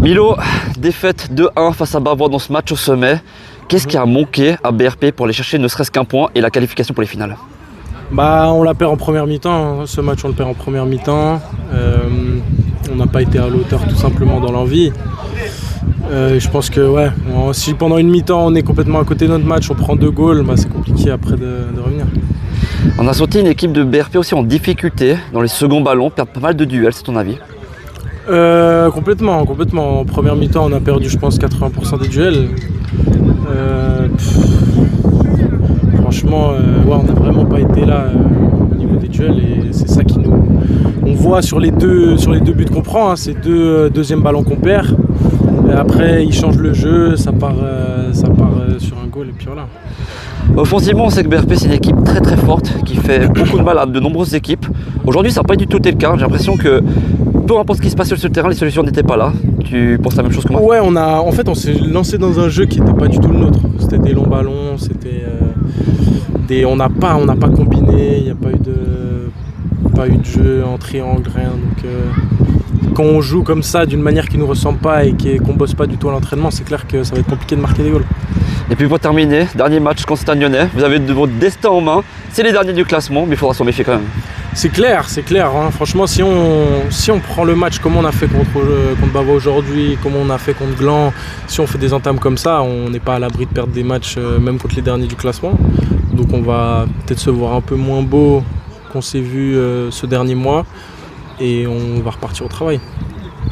Milo, défaite 2-1 face à Bavois dans ce match au sommet. Qu'est-ce qui a manqué à BRP pour aller chercher ne serait-ce qu'un point et la qualification pour les finales? On la perd en première mi-temps, ce match on le perd en première mi-temps. On n'a pas été à l'auteur tout simplement dans l'envie. Je pense que si pendant une mi-temps on est complètement à côté de notre match, on prend 2 goals, c'est compliqué après de revenir. On a senti une équipe de BRP aussi en difficulté dans les seconds ballons, perdre pas mal de duels, c'est ton avis? Complètement. En première mi-temps on a perdu je pense 80% des duels. Franchement, on n'a vraiment pas été là au niveau des duels et c'est ça qui nous... On voit sur les deux buts qu'on prend, c'est 2 deuxièmes ballons qu'on perd. Et après, ils changent le jeu, ça part sur un goal et puis voilà. Offensivement, on sait que BRP c'est une équipe très très forte qui fait beaucoup de mal à de nombreuses équipes. Aujourd'hui, ça n'a pas du tout été le cas. J'ai l'impression que peu importe ce qui se passait sur le terrain, les solutions n'étaient pas là. Tu penses la même chose que moi? Ouais, on s'est lancé dans un jeu qui n'était pas du tout le nôtre. C'était des longs ballons, on n'a pas combiné, il n'y a pas eu de jeu en triangle, rien. Donc quand on joue comme ça d'une manière qui ne nous ressemble pas et qu'on ne bosse pas du tout à l'entraînement, c'est clair que ça va être compliqué de marquer des goals. Et puis pour terminer, dernier match contre Stade Lyonnais, vous avez votre destin en main, c'est les derniers du classement, mais il faudra s'en méfier quand même. C'est clair. Franchement, si on prend le match comme on a fait contre Bavois aujourd'hui, comme on a fait contre Gland, si on fait des entames comme ça, on n'est pas à l'abri de perdre des matchs, même contre les derniers du classement. Donc on va peut-être se voir un peu moins beau qu'on s'est vu ce dernier mois et on va repartir au travail.